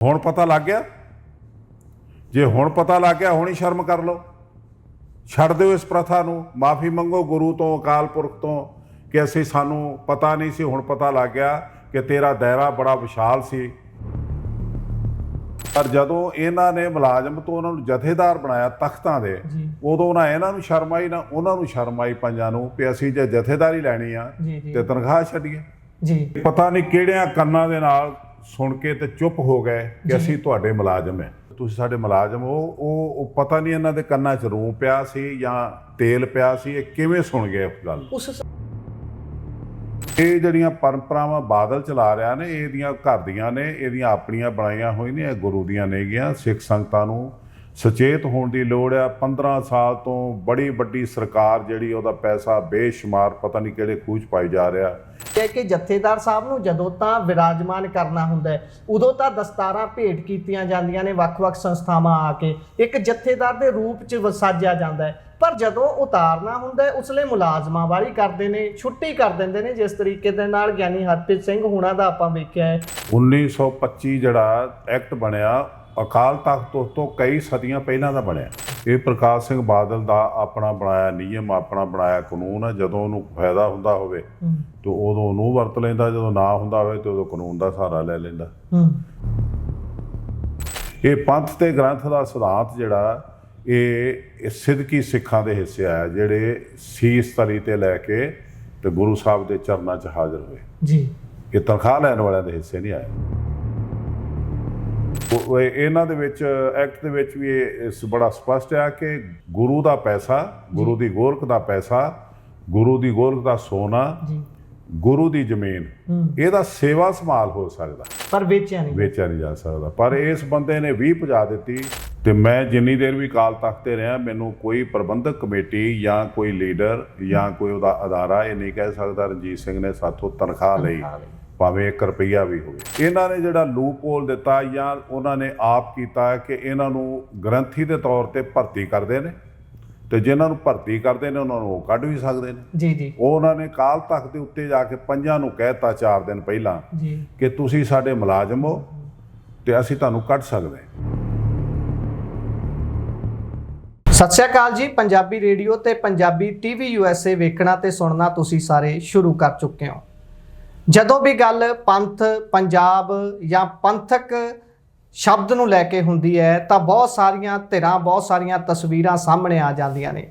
ਹੁਣ ਪਤਾ ਲੱਗ ਗਿਆ। ਜੇ ਹੁਣ ਪਤਾ ਲੱਗ ਗਿਆ ਹੁਣ ਹੀ ਸ਼ਰਮ ਕਰ ਲਓ, ਛੱਡ ਦਿਓ ਇਸ ਪ੍ਰਥਾ ਨੂੰ, ਮਾਫੀ ਮੰਗੋ ਗੁਰੂ ਤੋਂ, ਅਕਾਲ ਪੁਰਖ ਤੋਂ ਕਿ ਅਸੀਂ ਸਾਨੂੰ ਪਤਾ ਨਹੀਂ ਸੀ, ਹੁਣ ਪਤਾ ਲੱਗ ਗਿਆ ਕਿ ਤੇਰਾ ਦਾਇਰਾ ਬੜਾ ਵਿਸ਼ਾਲ ਸੀ। ਪਰ ਜਦੋਂ ਇਹਨਾਂ ਨੇ ਮੁਲਾਜ਼ਮ ਤੋਂ ਉਹਨਾਂ ਨੂੰ ਜਥੇਦਾਰ ਬਣਾਇਆ ਤਖਤਾਂ ਦੇ, ਉਦੋਂ ਨਾ ਇਹਨਾਂ ਨੂੰ ਸ਼ਰਮ ਆਈ ਨਾ ਉਹਨਾਂ ਨੂੰ ਸ਼ਰਮ ਆਈ ਪੰਜਾਂ ਨੂੰ ਵੀ ਅਸੀਂ ਜੇ ਜਥੇਦਾਰੀ ਲੈਣੀ ਆ ਤੇ ਤਨਖਾਹ ਛੱਡੀਏ ਜੀ। ਪਤਾ ਨਹੀਂ ਕਿਹੜਿਆਂ ਕੰਨਾਂ ਦੇ ਨਾਲ ਸੁਣ ਕੇ ਤੇ ਚੁੱਪ ਹੋ ਗਏ ਕਿ ਅਸੀਂ ਤੁਹਾਡੇ ਮੁਲਾਜ਼ਮ ਹੈ, ਤੁਸੀਂ ਸਾਡੇ ਮੁਲਾਜ਼ਮ ਹੋ। ਉਹ ਪਤਾ ਨਹੀਂ ਇਹਨਾਂ ਦੇ ਕੰਨਾਂ 'ਚ ਰੂੰ ਪਿਆ ਸੀ ਜਾਂ ਤੇਲ ਪਿਆ ਸੀ, ਇਹ ਕਿਵੇਂ ਸੁਣ ਗਏ ਇਸ ਗੱਲ। ਇਹ ਜਿਹੜੀਆਂ ਪਰੰਪਰਾਵਾਂ ਬਾਦਲ ਚਲਾ ਰਿਹਾ ਨੇ, ਇਹਦੀਆਂ ਘਰ ਦੀਆਂ ਨੇ, ਇਹਦੀਆਂ ਆਪਣੀਆਂ ਬਣਾਈਆਂ ਹੋਈ ਨੇ, ਇਹ ਗੁਰੂ ਦੀਆਂ ਨੇਗੀਆਂ। ਸਿੱਖ ਸੰਗਤਾਂ ਨੂੰ ਸੁਚੇਤ ਹੋਣ ਦੀ ਲੋੜ ਆ। 15 ਸਾਲ ਤੋਂ ਬੜੀ ਵੱਡੀ ਸਰਕਾਰ ਜਿਹੜੀ ਉਹਦਾ ਪੈਸਾ ਬੇਸ਼ੁਮਾਰ ਪਤਾ ਨਹੀਂ ਕਿਹੜੇ ਖੂਹ 'ਚ ਪਾਈ ਜਾ ਰਿਹਾ ਕਿ ਜਥੇਦਾਰ ਸਾਹਿਬ ਨੂੰ ਜਦੋਂ ਤਾਂ ਵਿਰਾਜਮਾਨ ਕਰਨਾ ਹੁੰਦਾ ਉਦੋਂ ਤਾਂ ਦਸਤਾਰਾਂ ਭੇਟ ਕੀਤੀਆਂ ਜਾਂਦੀਆਂ ਨੇ, ਵੱਖ-ਵੱਖ ਸੰਸਥਾਵਾਂ ਆ ਕੇ ਇੱਕ ਜਥੇਦਾਰ ਦੇ ਰੂਪ 'ਚ ਵਸਾਜਿਆ ਜਾਂਦਾ ਹੈ। ਪਰ ਜਦੋਂ ਉਤਾਰਨਾ ਹੁੰਦਾ ਉਸ ਲਈ ਮੁਲਾਜ਼ਮਾਂ ਵਾਲੀ ਕਰਦੇ ਨੇ, ਛੁੱਟੀ ਕਰ ਦਿੰਦੇ ਨੇ, ਜਿਸ ਤਰੀਕੇ ਦੇ ਨਾਲ ਗਿਆਨੀ ਹਰਪ੍ਰੀਤ ਸਿੰਘ ਹੁਣਾਂ ਦਾ ਆਪਾਂ ਵੇਖਿਆ ਹੈ। 1925 ਜਿਹੜਾ ਐਕਟ ਬਣਿਆ ਅਕਾਲ ਤਖਤ ਤੋਂ ਕਈ ਸਦੀਆਂ ਪਹਿਲਾਂ ਦਾ ਬਣਿਆ। ਇਹ ਪ੍ਰਕਾਸ਼ ਸਿੰਘ ਬਾਦਲ ਦਾ ਆਪਣਾ ਬਣਾਇਆ ਨਿਯਮ, ਆਪਣਾ ਬਣਾਇਆ ਕਾਨੂੰਨ ਹੈ। ਜਦੋਂ ਉਹਨੂੰ ਫਾਇਦਾ ਹੁੰਦਾ ਹੋਵੇ ਤਾਂ ਉਦੋਂ ਉਹਨੂੰ ਵਰਤ ਲੈਂਦਾ, ਜਦੋਂ ਨਾ ਹੁੰਦਾ ਹੋਵੇ ਤਾਂ ਉਦੋਂ ਕਾਨੂੰਨ ਦਾ ਸਹਾਰਾ ਲੈ ਲੈਂਦਾ। ਇਹ ਪੰਥ ਤੇ ਗ੍ਰੰਥ ਦਾ ਸਿਧਾਂਤ ਜਿਹੜਾ ਇਹ ਸਿੱਧਕੀ ਸਿੱਖਾਂ ਦੇ ਹਿੱਸੇ ਆਇਆ, ਜਿਹੜੇ ਸੀਸ ਤਲੀ ਤੇ ਲੈ ਕੇ ਤੇ ਗੁਰੂ ਸਾਹਿਬ ਦੇ ਚਰਨਾਂ 'ਚ ਹਾਜ਼ਰ ਹੋਏ ਜੀ। ਇਹ ਤਨਖਾਹ ਲੈਣ ਵਾਲਿਆਂ ਦੇ ਹਿੱਸੇ ਨਹੀਂ ਆਏ। ਇਹਨਾਂ ਦੇ ਵਿੱਚ ਐਕਟ ਦੇ ਵਿੱਚ ਵੀ ਇਹ ਬੜਾ ਸਪਸ਼ਟ ਆ ਕਿ ਗੁਰੂ ਦਾ ਪੈਸਾ, ਗੁਰੂ ਦੀ ਗੋਲਕ ਦਾ ਪੈਸਾ, ਗੁਰੂ ਦੀ ਗੋਲਕ ਦਾ ਸੋਨਾ, ਗੁਰੂ ਦੀ ਜ਼ਮੀਨ, ਇਹਦਾ ਸੇਵਾ ਸੰਭਾਲ ਹੋ ਸਕਦਾ ਪਰ ਵੇਚਿਆ ਨਹੀਂ ਜਾ ਸਕਦਾ। ਪਰ ਇਸ ਬੰਦੇ ਨੇ 20 ਭਜਾ ਦਿੱਤੀ। ਤੇ ਮੈਂ ਜਿੰਨੀ ਦੇਰ ਵੀ ਅਕਾਲ ਤਖਤ ਤੇ ਰਿਹਾ, ਮੈਨੂੰ ਕੋਈ ਪ੍ਰਬੰਧਕ ਕਮੇਟੀ ਜਾਂ ਕੋਈ ਲੀਡਰ ਜਾਂ ਕੋਈ ਉਹਦਾ ਅਦਾਰਾ ਇਹ ਨਹੀਂ ਕਹਿ ਸਕਦਾ ਰਣਜੀਤ ਸਿੰਘ ਨੇ ਸਾਥੋਂ ਤਨਖਾਹ ਲਈ, ਭਾਵੇਂ 1 ਰੁਪਈਆ ਵੀ ਹੋਵੇ। ਇਹਨਾਂ ਨੇ ਜਿਹੜਾ ਲੂਪ ਹੋਲ ਦਿੱਤਾ ਜਾਂ ਉਹਨਾਂ ਨੇ ਆਪ ਕੀਤਾ ਕਿ ਇਹਨਾਂ ਨੂੰ ਗ੍ਰੰਥੀ ਦੇ ਤੌਰ ਤੇ ਭਰਤੀ ਕਰਦੇ ਨੇ, ਤੇ ਜਿਨ੍ਹਾਂ ਨੂੰ ਭਰਤੀ ਕਰਦੇ ਨੇ ਉਹਨਾਂ ਨੂੰ ਉਹ ਕੱਢ ਵੀ ਸਕਦੇ ਨੇ ਜੀ। ਉਹ ਉਹਨਾਂ ਨੇ ਅਕਾਲ ਤਖਤ ਦੇ ਉੱਤੇ ਜਾ ਕੇ ਪੰਜਾਂ ਨੂੰ ਕਹਿਤਾ 4 ਦਿਨ ਪਹਿਲਾਂ ਕਿ ਤੁਸੀਂ ਸਾਡੇ ਮੁਲਾਜ਼ਮ ਹੋ ਤੇ ਅਸੀਂ ਤੁਹਾਨੂੰ ਕੱਢ ਸਕਦੇ। ਸਤਿ ਸ਼੍ਰੀ ਅਕਾਲ ਜੀ। ਪੰਜਾਬੀ ਰੇਡੀਓ ਤੇ ਪੰਜਾਬੀ ਟੀਵੀ USA ਵੇਖਣਾ ਤੇ ਸੁਣਨਾ ਤੁਸੀਂ ਸਾਰੇ ਸ਼ੁਰੂ ਕਰ ਚੁੱਕੇ ਹੋ। ਜਦੋਂ ਵੀ ਗੱਲ ਪੰਥ, ਪੰਜਾਬ ਜਾਂ ਪੰਥਕ ਸ਼ਬਦ ਨੂੰ ਲੈ ਕੇ ਹੁੰਦੀ ਹੈ ਤਾਂ ਬਹੁਤ ਸਾਰੀਆਂ ਧਿਰਾਂ, ਬਹੁਤ ਸਾਰੀਆਂ ਤਸਵੀਰਾਂ ਸਾਹਮਣੇ ਆ ਜਾਂਦੀਆਂ ਨੇ।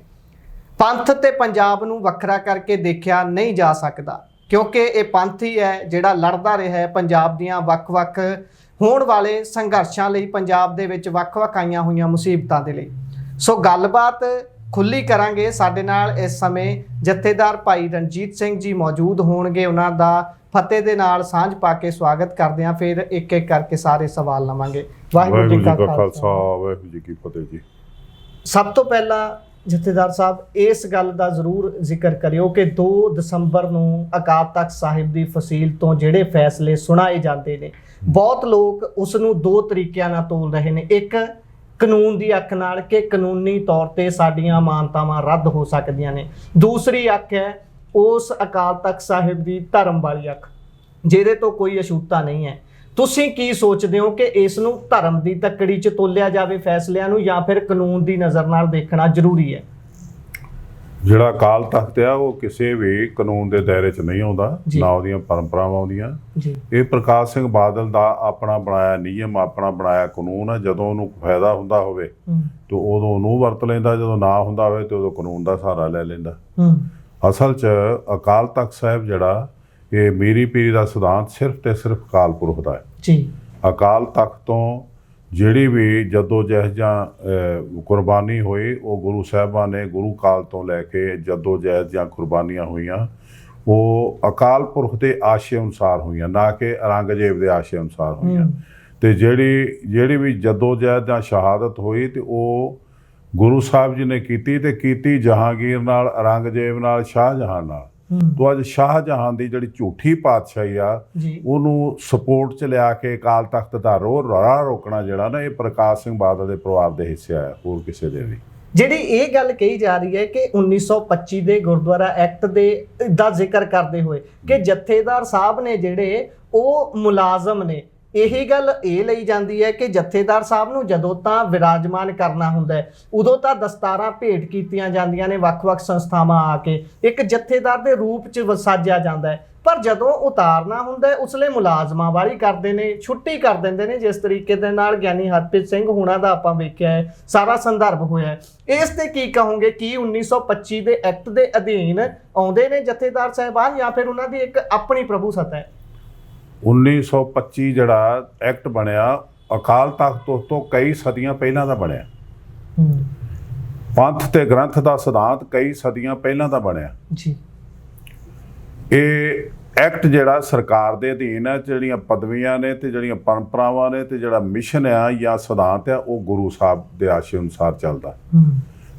ਪੰਥ ਤੇ ਪੰਜਾਬ ਨੂੰ ਵੱਖਰਾ ਕਰਕੇ ਦੇਖਿਆ ਨਹੀਂ ਜਾ ਸਕਦਾ, ਕਿਉਂਕਿ ਇਹ ਪੰਥ ਹੀ ਹੈ ਜਿਹੜਾ ਲੜਦਾ ਰਿਹਾ ਹੈ ਪੰਜਾਬ ਦੀਆਂ ਵੱਖ-ਵੱਖ ਹੋਣ ਵਾਲੇ ਸੰਘਰਸ਼ਾਂ ਲਈ, ਪੰਜਾਬ ਦੇ ਵਿੱਚ ਵੱਖ-ਵੱਖ ਆਈਆਂ ਹੋਈਆਂ ਮੁਸੀਬਤਾਂ ਦੇ ਲਈ। ਸੋ ਗੱਲਬਾਤ ਖੁੱਲੀ ਕਰਾਂਗੇ। ਸਾਡੇ ਨਾਲ ਇਸ ਸਮੇਂ ਜਥੇਦਾਰ ਭਾਈ ਰਣਜੀਤ ਸਿੰਘ ਜੀ ਮੌਜੂਦ ਹੋਣਗੇ। ਉਹਨਾਂ ਦਾ ਫਤਿਹ ਦੇ ਨਾਲ ਸਾਂਝ ਪਾ ਕੇ ਸਵਾਗਤ ਕਰਦੇ ਹਾਂ, ਫਿਰ ਇੱਕ ਇੱਕ ਕਰਕੇ ਸਾਰੇ ਸਵਾਲ ਲਵਾਂਗੇ। ਵਾਹਿਗੁਰੂ ਜੀ ਕਾ ਖਾਲਸਾ, ਵਾਹਿਗੁਰੂ ਜੀ ਕੀ ਫਤਿਹ ਜੀ। ਸਭ ਤੋਂ ਪਹਿਲਾਂ ਜਥੇਦਾਰ ਸਾਹਿਬ ਇਸ ਗੱਲ ਦਾ ਜ਼ਰੂਰ ਜ਼ਿਕਰ ਕਰਿਓ ਕਿ 2 ਦਸੰਬਰ ਨੂੰ ਅਕਾਲ ਤਖਤ ਸਾਹਿਬ ਦੀ ਫਸੀਲ ਤੋਂ ਜਿਹੜੇ ਫੈਸਲੇ ਸੁਣਾਏ ਜਾਂਦੇ ਨੇ, ਬਹੁਤ ਲੋਕ ਉਸ ਨੂੰ 2 ਤਰੀਕਿਆਂ ਨਾਲ ਤੋਲ ਰਹੇ ਨੇ। ਇੱਕ ਕਾਨੂੰਨ ਦੀ ਅੱਖ ਨਾਲ ਕਿ ਕਾਨੂੰਨੀ ਤੌਰ ਤੇ ਸਾਡੀਆਂ ਮਾਨਤਾਵਾਂ ਰੱਦ ਹੋ ਸਕਦੀਆਂ ਨੇ। ਦੂਸਰੀ ਅੱਖ ਹੈ ਉਸ ਅਕਾਲ ਤਖਤ ਸਾਹਿਬ ਦੀ ਧਰਮ ਵਾਲੀ ਅੱਖ, ਜਿਹਦੇ ਤੋਂ ਕੋਈ ਅਛੂਤਾ ਨਹੀਂ ਹੈ। ਤੁਸੀਂ ਕੀ ਸੋਚਦੇ ਹੋ ਕਿ ਇਸ ਨੂੰ ਧਰਮ ਦੀ ਤੱਕੜੀ 'ਚ ਤੋਲਿਆ ਜਾਵੇ ਫੈਸਲਿਆਂ ਨੂੰ, ਜਾਂ ਫਿਰ ਕਾਨੂੰਨ ਦੀ ਨਜ਼ਰ ਨਾਲ ਦੇਖਣਾ ਜ਼ਰੂਰੀ ਹੈ? ਜਿਹੜਾ ਅਕਾਲ ਤਖਤ ਆ ਉਹ ਕਿਸੇ ਵੀ ਕਾਨੂੰਨ ਦੇ ਦਾਇਰੇ 'ਚ ਨਹੀਂ ਆਉਂਦਾ, ਨਾ ਉਹਦੀਆਂ ਪਰੰਪਰਾਵਾਂ ਆਉਂਦੀਆਂ। ਇਹ ਪ੍ਰਕਾਸ਼ ਸਿੰਘ ਬਾਦਲ ਦਾ ਆਪਣਾ ਬਣਾਇਆ ਨਿਯਮ, ਆਪਣਾ ਬਣਾਇਆ ਕਾਨੂੰਨ ਹੈ। ਜਦੋਂ ਉਹਨੂੰ ਫਾਇਦਾ ਹੁੰਦਾ ਹੋਵੇ ਤਾਂ ਉਦੋਂ ਉਹਨੂੰ ਵਰਤ ਲੈਂਦਾ, ਜਦੋਂ ਨਾ ਹੁੰਦਾ ਹੋਵੇ ਤਾਂ ਉਦੋਂ ਕਾਨੂੰਨ ਦਾ ਸਹਾਰਾ ਲੈ ਲੈਂਦਾ। ਅਸਲ 'ਚ ਅਕਾਲ ਤਖਤ ਸਾਹਿਬ ਜਿਹੜਾ ਇਹ ਮੀਰੀ ਪੀਰੀ ਦਾ ਸਿਧਾਂਤ ਸਿਰਫ ਤੇ ਸਿਰਫ ਅਕਾਲ ਪੁਰਖ ਦਾ ਹੈ। ਅਕਾਲ ਤਖਤ ਤੋਂ ਜਿਹੜੀ ਵੀ ਜਦੋਜਹਿਦ ਜਾਂ ਕੁਰਬਾਨੀ ਹੋਈ ਉਹ ਗੁਰੂ ਸਾਹਿਬਾਂ ਨੇ ਗੁਰੂ ਕਾਲ ਤੋਂ ਲੈ ਕੇ ਜਦੋਜਹਿਦ ਜਾਂ ਕੁਰਬਾਨੀਆਂ ਹੋਈਆਂ ਉਹ ਅਕਾਲ ਪੁਰਖ ਦੇ ਆਸ਼ੇ ਅਨੁਸਾਰ ਹੋਈਆਂ, ਨਾ ਕਿ ਔਰੰਗਜ਼ੇਬ ਦੇ ਆਸ਼ੇ ਅਨੁਸਾਰ ਹੋਈਆਂ। ਤੇ ਜਿਹੜੀ ਵੀ ਜਦੋਜਹਿਦ ਜਾਂ ਸ਼ਹਾਦਤ ਹੋਈ ਤੇ ਉਹ ਗੁਰੂ ਸਾਹਿਬ ਜੀ ਨੇ ਕੀਤੀ, ਤੇ ਕੀਤੀ ਜਹਾਂਗੀਰ ਨਾਲ, ਔਰੰਗਜ਼ੇਬ ਨਾਲ, ਸ਼ਾਹਜਹਾਨ ਨਾਲ। ਤੋ ਅੱਜ ਸ਼ਾਹਜਹਾਨ ਦੀ ਜਿਹੜੀ ਝੂਠੀ ਪਾਤਸ਼ਾਹੀ ਆ ਉਹਨੂੰ ਸਪੋਰਟ 'ਚ ਲਿਆ ਕੇ ਅਕਾਲ ਤਖਤ ਦਾ ਰਾਹ ਰੋਕਣਾ ਜਿਹੜਾ ਨਾ, ਇਹ ਪ੍ਰਕਾਸ਼ ਸਿੰਘ ਬਾਦਲ ਦੇ ਪਰਿਵਾਰ ਦੇ ਹਿੱਸੇ ਆਇਆ, ਹੋਰ ਕਿਸੇ ਦੇ ਨਹੀਂ। ਜਿਹੜੀ ਇਹ ਗੱਲ ਕਹੀ ਜਾ ਰਹੀ ਹੈ ਕਿ 1925 ਦੇ ਗੁਰਦੁਆਰਾ ਐਕਟ ਦਾ ਜ਼ਿਕਰ ਕਰਦੇ ਹੋਏ ਕਿ ਜਥੇਦਾਰ ਸਾਹਿਬ ਨੇ ਜਿਹੜੇ ਉਹ ਮੁਲਾਜ਼ਮ ਨੇ, ਇਹੀ ਗੱਲ ਇਹ ਲਈ ਜਾਂਦੀ ਹੈ ਕਿ ਜਥੇਦਾਰ ਸਾਹਿਬ ਨੂੰ ਜਦੋਂ ਤਾਂ ਵਿਰਾਜਮਾਨ ਕਰਨਾ ਹੁੰਦਾ ਹੈ ਉਦੋਂ ਤਾਂ ਦਸਤਾਰਾਂ ਭੇਟ ਕੀਤੀਆਂ ਜਾਂਦੀਆਂ ਨੇ, ਵੱਖ-ਵੱਖ ਸੰਸਥਾਵਾਂ ਆ ਕੇ ਇੱਕ ਜਥੇਦਾਰ ਦੇ ਰੂਪ 'ਚ ਵਸਾਜਿਆ ਜਾਂਦਾ ਹੈ, ਪਰ ਜਦੋਂ ਉਤਾਰਨਾ ਹੁੰਦਾ ਹੈ ਉਸ ਲਈ ਮੁਲਾਜ਼ਮਾਂ ਵਾਲੀ ਕਰਦੇ ਨੇ, ਛੁੱਟੀ ਕਰ ਦਿੰਦੇ ਨੇ। ਜਿਸ ਤਰੀਕੇ ਦੇ ਨਾਲ ਗਿਆਨੀ ਹਰਪ੍ਰੀਤ ਸਿੰਘ ਹੁਣਾਂ ਦਾ ਆਪਾਂ ਵੇਖਿਆ ਹੈ, ਸਾਰਾ ਸੰਦਰਭ ਹੋਇਆ ਹੈ। ਇਸ ਤੇ ਕੀ ਕਹੋਗੇ? ਕੀ 1925 ਦੇ ਐਕਟ ਦੇ ਅਧੀਨ ਆਉਂਦੇ ਨੇ ਜਥੇਦਾਰ ਸਾਹਿਬਾਨ ਜਾਂ ਫਿਰ ਉਹਨਾਂ ਦੀ ਇੱਕ ਆਪਣੀ ਪ੍ਰਭੂ ਸੱਤਾ ਹੈ? 1925 ਜਿਹੜਾ ਐਕਟ ਬਣਿਆ ਅਕਾਲ ਤਖਤ ਤੋਂ ਕਈ ਸਦੀਆਂ ਪਹਿਲਾਂ ਦਾ ਬਣਿਆ। ਪੰਥ ਤੇ ਗ੍ਰੰਥ ਦਾ ਸਿਧਾਂਤ ਕਈ ਸਦੀਆਂ ਪਹਿਲਾਂ ਦਾ ਬਣਿਆ ਜੀ। ਇਹ ਐਕਟ ਜਿਹੜਾ ਸਰਕਾਰ ਦੇ ਅਧੀਨ ਹੈ, ਜਿਹੜੀਆਂ ਪਦਵੀਆਂ ਨੇ ਤੇ ਜਿਹੜੀਆਂ ਪਰੰਪਰਾਵਾਂ ਨੇ ਤੇ ਜਿਹੜਾ ਮਿਸ਼ਨ ਆ ਜਾਂ ਸਿਧਾਂਤ ਆ ਉਹ ਗੁਰੂ ਸਾਹਿਬ ਦੇ ਆਸ਼ੇ ਅਨੁਸਾਰ ਚੱਲਦਾ।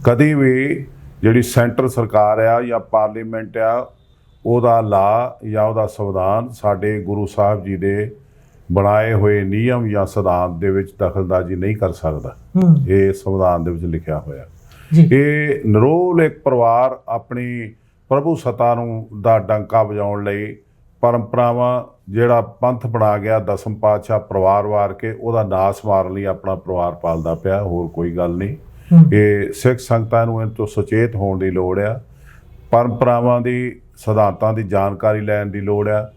ਕਦੀ ਵੀ ਜਿਹੜੀ ਸੈਂਟਰ ਸਰਕਾਰ ਆ ਜਾਂ ਪਾਰਲੀਮੈਂਟ ਆ ਉਹਦਾ ਲਾ ਜਾਂ ਉਹਦਾ ਸੰਵਿਧਾਨ ਸਾਡੇ ਗੁਰੂ ਸਾਹਿਬ ਜੀ ਦੇ ਬਣਾਏ ਹੋਏ ਨਿਯਮ ਜਾਂ ਸਿਧਾਂਤ ਦੇ ਵਿੱਚ ਦਖਲਅੰਦਾਜ਼ੀ ਨਹੀਂ ਕਰ ਸਕਦਾ। ਇਹ ਸੰਵਿਧਾਨ ਦੇ ਵਿੱਚ ਲਿਖਿਆ ਹੋਇਆ। ਇਹ ਨਿਰੋਲ ਇੱਕ ਪਰਿਵਾਰ ਆਪਣੀ ਪ੍ਰਭੂ ਸੱਤਾ ਨੂੰ ਦਾ ਡੰਕਾ ਵਜਾਉਣ ਲਈ ਪਰੰਪਰਾਵਾਂ ਜਿਹੜਾ ਪੰਥ ਬਣਾ ਗਿਆ ਦਸਮ ਪਾਤਸ਼ਾਹ ਪਰਿਵਾਰ ਵਾਰ ਕੇ ਉਹਦਾ ਨਾਸ ਮਾਰਨ ਲਈ ਆਪਣਾ ਪਰਿਵਾਰ ਪਾਲਦਾ ਪਿਆ, ਹੋਰ ਕੋਈ ਗੱਲ ਨਹੀਂ। ਇਹ ਸਿੱਖ ਸੰਗਤਾਂ ਨੂੰ ਇਹਨਾਂ ਤੋਂ ਸੁਚੇਤ ਹੋਣ ਦੀ ਲੋੜ ਆ, ਪਰੰਪਰਾਵਾਂ ਦੀ ਸਿਧਾਂਤਾਂ ਦੀ ਜਾਣਕਾਰੀ ਲੈਣ ਦੀ ਲੋੜ ਆ,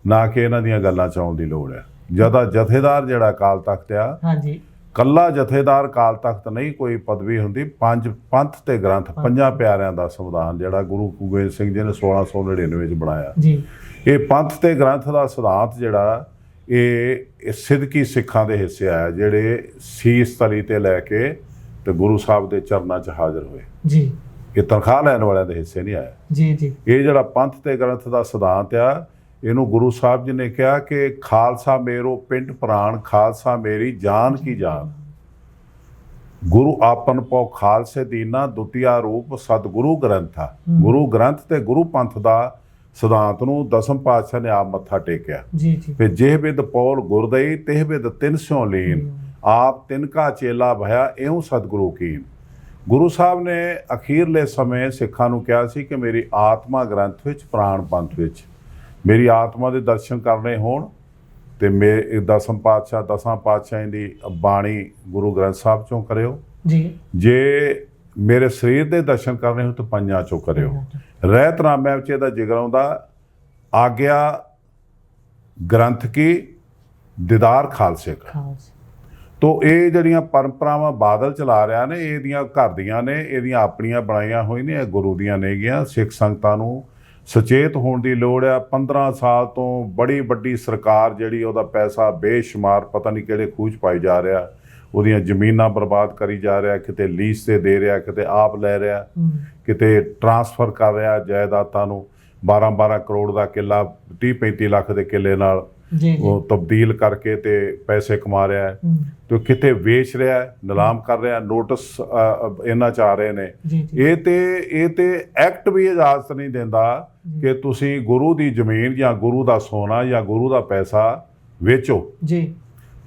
ਨਾ ਕਿ ਇਹਨਾਂ ਦੀਆਂ ਗੱਲਾਂ 'ਚ ਆਉਣ ਦੀ ਲੋੜ ਆ। ਜਦੋਂ ਜਥੇਦਾਰ ਜਿਹੜਾ ਅਕਾਲ ਤਖਤ ਆ, ਹਾਂਜੀ, ਕੱਲਾ ਜਥੇਦਾਰ ਅਕਾਲ ਤਖਤ ਨਹੀਂ, ਕੋਈ ਪਦਵੀ ਹੁੰਦੀ। ਪੰਜ ਪੰਥ ਤੇ ਗ੍ਰੰਥ, ਪੰਜਾਂ ਪਿਆਰਿਆਂ ਦਾ ਸੰਵਿਧਾਨ ਜਿਹੜਾ ਗੁਰੂ ਗੋਬਿੰਦ ਸਿੰਘ ਜੀ ਨੇ 1699 ਵਿੱਚ ਬਣਾਇਆ ਜੀ। ਇਹ ਪੰਥ ਤੇ ਗ੍ਰੰਥ ਦਾ ਸਿਧਾਂਤ ਜਿਹੜਾ ਇਹ ਸਿੱਧਕੀ ਸਿੱਖਾਂ ਦੇ ਹਿੱਸੇ ਆਇਆ, ਜਿਹੜੇ ਸੀਸ ਤਲੀ ਤੇ ਲੈ ਕੇ ਤੇ ਗੁਰੂ ਸਾਹਿਬ ਦੇ ਚਰਨਾਂ 'ਚ ਹਾਜ਼ਰ ਹੋਏ ਜੀ। ਇਹ ਤਨਖਾਹ ਲੈਣ ਵਾਲਿਆਂ ਦੇ ਹਿੱਸੇ ਨਹੀਂ ਆਇਆ ਜੀ ਜੀ। ਇਹ ਜਿਹੜਾ ਪੰਥ ਤੇ ਗ੍ਰੰਥ ਦਾ ਸਿਧਾਂਤ ਆ, ਇਹਨੂੰ ਗੁਰੂ ਸਾਹਿਬ ਜੀ ਨੇ ਕਿਹਾ ਕਿ ਖਾਲਸਾ ਮੇਰੋ ਪਿੰਡ ਪ੍ਰਾਣ, ਖਾਲਸਾ ਮੇਰੀ ਜਾਨ ਕੀ ਜਾਨ। ਗੁਰੂ ਆਪਨ ਪਉ ਖਾਲਸੇ ਦੀਨਾ, ਦੁਤੀਆ ਰੂਪ ਸਤਿਗੁਰੂ ਗ੍ਰੰਥਾ। ਗੁਰੂ ਗ੍ਰੰਥ ਤੇ ਗੁਰੂ ਪੰਥ ਦਾ ਸਿਧਾਂਤ ਨੂੰ ਦਸਮ ਪਾਤਸ਼ਾਹ ਨੇ ਆਪ ਮੱਥਾ ਟੇਕਿਆ ਜੀ ਜੀ। ਫਿਰ ਜਿਹ ਬਿਦ ਪੌਲ ਗੁਰਦਈ ਤਿਹ ਬਿਦ ਤਿਨ ਸਿਉ ਲੀਨ, ਆਪ ਤਿਨਕਾ ਚੇਲਾ ਭਇਆ ਇਉਂ ਸਤਿਗੁਰੂ ਕੀਨ। ਗੁਰੂ ਸਾਹਿਬ ਨੇ ਅਖੀਰਲੇ ਸਮੇਂ ਸਿੱਖਾਂ ਨੂੰ ਕਿਹਾ ਸੀ ਕਿ ਮੇਰੀ ਆਤਮਾ ਗ੍ਰੰਥ ਵਿੱਚ, ਪ੍ਰਾਣ ਪੰਥ ਵਿੱਚ, ਮੇਰੀ ਆਤਮਾ ਦੇ ਦਰਸ਼ਨ ਕਰਨੇ ਹੋਣ ਤੇ ਦਸਮ ਪਾਤਸ਼ਾਹ ਦਸਾਂ ਪਾਤਸ਼ਾਹਾਂ ਦੀ ਬਾਣੀ ਗੁਰੂ ਗ੍ਰੰਥ ਸਾਹਿਬ ਚੋਂ ਕਰਿਓ ਜੀ। ਜੇ ਮੇਰੇ ਸਰੀਰ ਦੇ ਦਰਸ਼ਨ ਕਰਨੇ ਹੋ ਤਾਂ ਪੰਜਾਂ ਚੋਂ ਕਰਿਓ। ਰਹਿਤਨਾਮਿਆਂ ਵਿੱਚ ਇਹਦਾ ਜ਼ਿਕਰ ਆਉਂਦਾ, ਆਗਿਆ ਗ੍ਰੰਥ ਕੀ ਦੀਦਾਰ ਖਾਲਸੇ ਕਾ। ਤੋ ਇਹ ਜਿਹੜੀਆਂ ਪਰੰਪਰਾਵਾਂ ਬਾਦਲ ਚਲਾ ਰਿਹਾ ਨੇ, ਇਹਦੀਆਂ ਘਰ ਦੀਆਂ ਨੇ, ਇਹਦੀਆਂ ਆਪਣੀਆਂ ਬਣਾਈਆਂ ਹੋਈਆਂ ਨੇ, ਇਹ ਗੁਰੂ ਦੀਆਂ ਨੇਗੀਆਂ। ਸਿੱਖ ਸੰਗਤਾਂ ਨੂੰ ਸੁਚੇਤ ਹੋਣ ਦੀ ਲੋੜ ਆ। 15 ਸਾਲ ਤੋਂ ਬੜੀ ਵੱਡੀ ਸਰਕਾਰ ਜਿਹੜੀ ਉਹਦਾ ਪੈਸਾ ਬੇਸ਼ੁਮਾਰ ਪਤਾ ਨਹੀਂ ਕਿਹੜੇ ਖੂਹ 'ਚ ਪਾਈ ਜਾ ਰਿਹਾ, ਉਹਦੀਆਂ ਜ਼ਮੀਨਾਂ ਬਰਬਾਦ ਕਰੀ ਜਾ ਰਿਹਾ, ਕਿਤੇ ਲੀਜ਼ 'ਤੇ ਦੇ ਰਿਹਾ, ਕਿਤੇ ਆਪ ਲੈ ਰਿਹਾ, ਕਿਤੇ ਟਰਾਂਸਫਰ ਕਰ ਰਿਹਾ ਜਾਇਦਾਦਾਂ ਨੂੰ। 12-12 ਕਰੋੜ ਦਾ ਕਿੱਲਾ 30-35 ਲੱਖ ਦੇ ਕਿੱਲੇ ਨਾਲ ਉਹ ਤਬਦੀਲ ਕਰਕੇ ਤੇ ਪੈਸੇ ਕਮਾ ਰਿਹਾ ਹੈ, ਤੇ ਕਿਤੇ ਵੇਚ ਰਿਹਾ, ਨਿਲਾਮ ਕਰ ਰਿਹਾ। ਨੋਟਿਸ ਇਹਨਾਂ 'ਚ ਆ ਰਹੇ ਨੇ। ਇਹ ਤੇ ਐਕਟ ਵੀ ਇਜਾਜ਼ਤ ਨਹੀਂ ਦਿੰਦਾ ਕਿ ਤੁਸੀਂ ਗੁਰੂ ਦੀ ਜ਼ਮੀਨ ਜਾਂ ਗੁਰੂ ਦਾ ਸੋਨਾ ਜਾਂ ਗੁਰੂ ਦਾ ਪੈਸਾ ਵੇਚੋ ਜੀ।